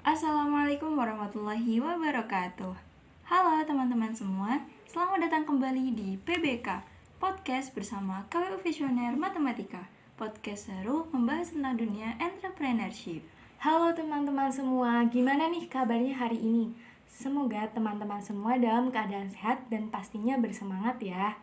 Assalamualaikum warahmatullahi wabarakatuh. Halo teman-teman semua, selamat datang kembali di PBK Podcast bersama KWU Visioner Matematika. Podcast seru membahas tentang dunia entrepreneurship. Halo teman-teman semua, gimana nih kabarnya hari ini? Semoga teman-teman semua dalam keadaan sehat dan pastinya bersemangat ya.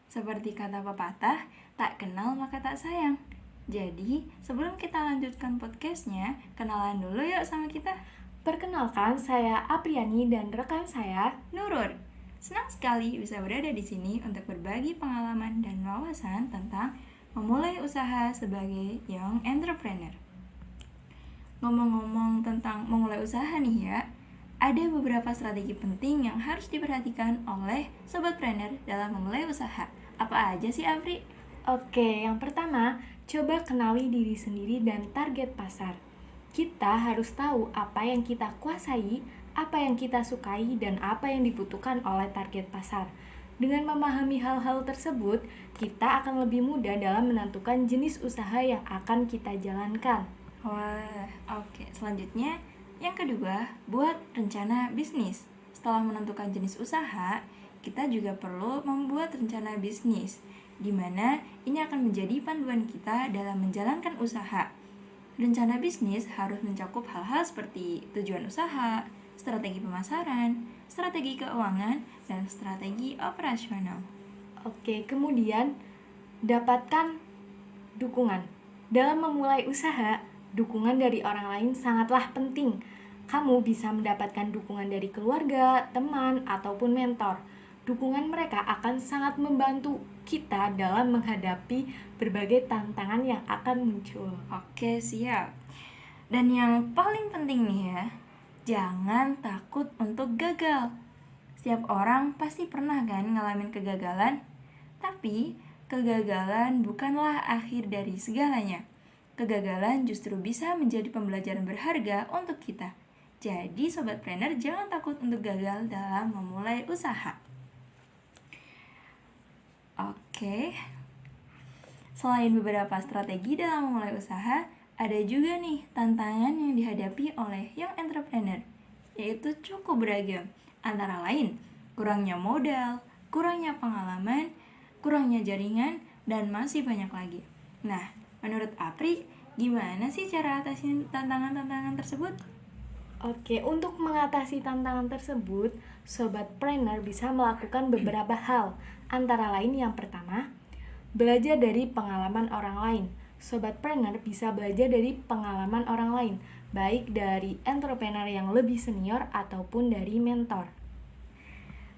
Seperti kata pepatah, tak kenal maka tak sayang. Jadi, sebelum kita lanjutkan podcastnya, kenalan dulu yuk sama kita. Perkenalkan, saya Apriani dan rekan saya Nurul. Senang sekali bisa berada di sini untuk berbagi pengalaman dan wawasan tentang memulai usaha sebagai young entrepreneur. Ngomong-ngomong tentang memulai usaha nih ya, ada beberapa strategi penting yang harus diperhatikan oleh sobatpreneur dalam memulai usaha. Apa aja sih, Apri? Oke, yang pertama, coba kenali diri sendiri dan target pasar. Kita harus tahu apa yang kita kuasai, apa yang kita sukai, dan apa yang dibutuhkan oleh target pasar. Dengan memahami hal-hal tersebut, kita akan lebih mudah dalam menentukan jenis usaha yang akan kita jalankan. Wah, oke. Selanjutnya, yang kedua, buat rencana bisnis. Setelah menentukan jenis usaha, kita juga perlu membuat rencana bisnis, di mana ini akan menjadi panduan kita dalam menjalankan usaha. Rencana bisnis harus mencakup hal-hal seperti tujuan usaha, strategi pemasaran, strategi keuangan, dan strategi operasional. Oke, kemudian dapatkan dukungan. Dalam memulai usaha, dukungan dari orang lain sangatlah penting. Kamu bisa mendapatkan dukungan dari keluarga, teman, ataupun mentor. Dukungan mereka akan sangat membantu kita dalam menghadapi berbagai tantangan yang akan muncul. Oke, siap. Dan yang paling penting nih ya, jangan takut untuk gagal. Setiap orang pasti pernah kan ngalamin kegagalan, tapi kegagalan bukanlah akhir dari segalanya. Kegagalan justru bisa menjadi pembelajaran berharga untuk kita. Jadi sobat planner jangan takut untuk gagal dalam memulai usaha. Oke. Selain beberapa strategi dalam memulai usaha, ada juga nih tantangan yang dihadapi oleh young entrepreneur, yaitu cukup beragam. Antara lain, kurangnya modal, kurangnya pengalaman, kurangnya jaringan, dan masih banyak lagi. Nah, menurut Apri, gimana sih cara atasin tantangan-tantangan tersebut? Oke, untuk mengatasi tantangan tersebut, sobat planner bisa melakukan beberapa hal. Antara lain yang pertama, belajar dari pengalaman orang lain. Sobat planner bisa belajar dari pengalaman orang lain, baik dari entrepreneur yang lebih senior ataupun dari mentor.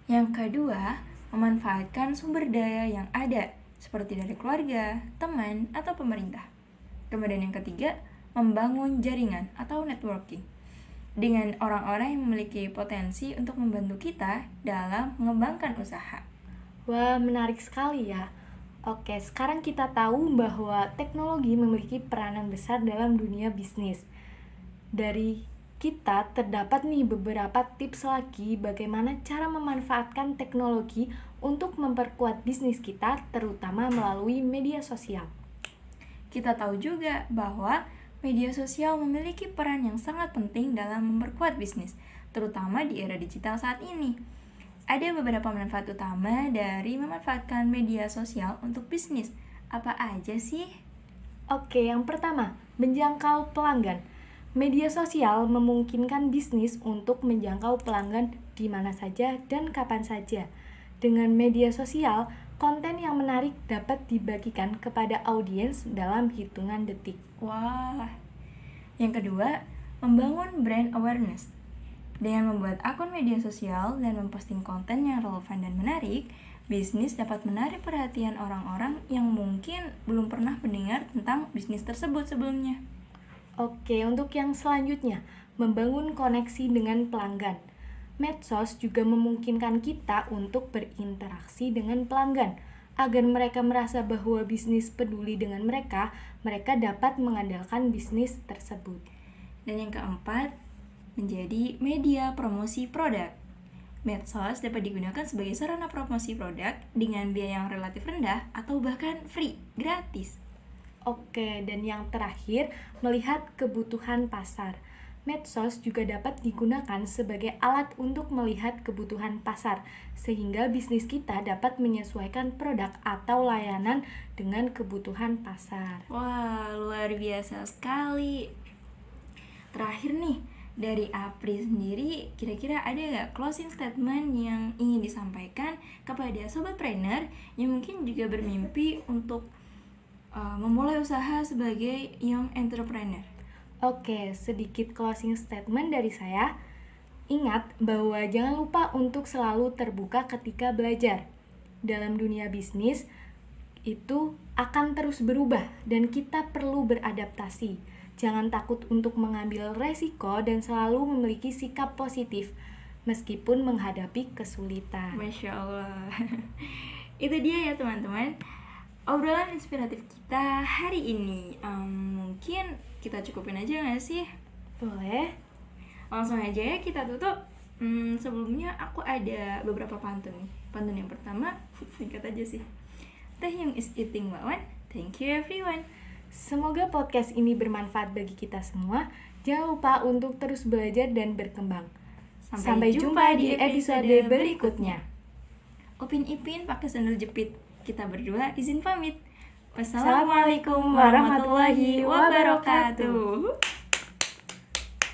Yang kedua, memanfaatkan sumber daya yang ada, seperti dari keluarga, teman, atau pemerintah. Kemudian yang ketiga, membangun jaringan atau networking dengan orang-orang yang memiliki potensi untuk membantu kita dalam mengembangkan usaha. Wah, menarik sekali ya. Oke, sekarang kita tahu bahwa teknologi memiliki peranan besar dalam dunia bisnis. Dari kita terdapat nih beberapa tips lagi bagaimana cara memanfaatkan teknologi untuk memperkuat bisnis kita, terutama melalui media sosial. Kita tahu juga bahwa media sosial memiliki peran yang sangat penting dalam memperkuat bisnis, terutama di era digital saat ini. Ada beberapa manfaat utama dari memanfaatkan media sosial untuk bisnis. Apa aja sih? Oke, yang pertama, menjangkau pelanggan. Media sosial memungkinkan bisnis untuk menjangkau pelanggan di mana saja dan kapan saja. Dengan media sosial, konten yang menarik dapat dibagikan kepada audiens dalam hitungan detik. Wah. Yang kedua, membangun brand awareness. Dengan membuat akun media sosial dan memposting konten yang relevan dan menarik, bisnis dapat menarik perhatian orang-orang yang mungkin belum pernah mendengar tentang bisnis tersebut sebelumnya. Oke, untuk yang selanjutnya, membangun koneksi dengan pelanggan. Medsos juga memungkinkan kita untuk berinteraksi dengan pelanggan. Agar mereka merasa bahwa bisnis peduli dengan mereka, mereka dapat mengandalkan bisnis tersebut. Dan yang keempat, menjadi media promosi produk. Medsos dapat digunakan sebagai sarana promosi produk dengan biaya yang relatif rendah atau bahkan free, gratis. Oke, dan yang terakhir, melihat kebutuhan pasar. Medsos juga dapat digunakan sebagai alat untuk melihat kebutuhan pasar, sehingga bisnis kita dapat menyesuaikan produk atau layanan dengan kebutuhan pasar. Wah, luar biasa sekali. Terakhir nih, dari Apri sendiri, kira-kira ada nggak closing statement yang ingin disampaikan kepada sobat trainer yang mungkin juga bermimpi untuk memulai usaha sebagai young entrepreneur? Oke, sedikit closing statement dari saya. Ingat bahwa jangan lupa untuk selalu terbuka ketika belajar. Dalam dunia bisnis, itu akan terus berubah dan kita perlu beradaptasi. Jangan takut untuk mengambil resiko dan selalu memiliki sikap positif meskipun menghadapi kesulitan. Masya Allah. Itu dia ya teman-teman, obrolan inspiratif kita hari ini. Mungkin kita cukupin aja gak sih? Boleh? Langsung aja ya kita tutup. Sebelumnya aku ada beberapa pantun nih. Pantun yang pertama, singkat aja sih. Teh yang is eating bakwan. Thank you everyone. Semoga podcast ini bermanfaat bagi kita semua. Jangan lupa untuk terus belajar dan berkembang. Sampai jumpa di episode berikutnya. Upin Ipin pakai sandal jepit. Kita berdua izin pamit. Wassalamualaikum warahmatullahi wabarakatuh.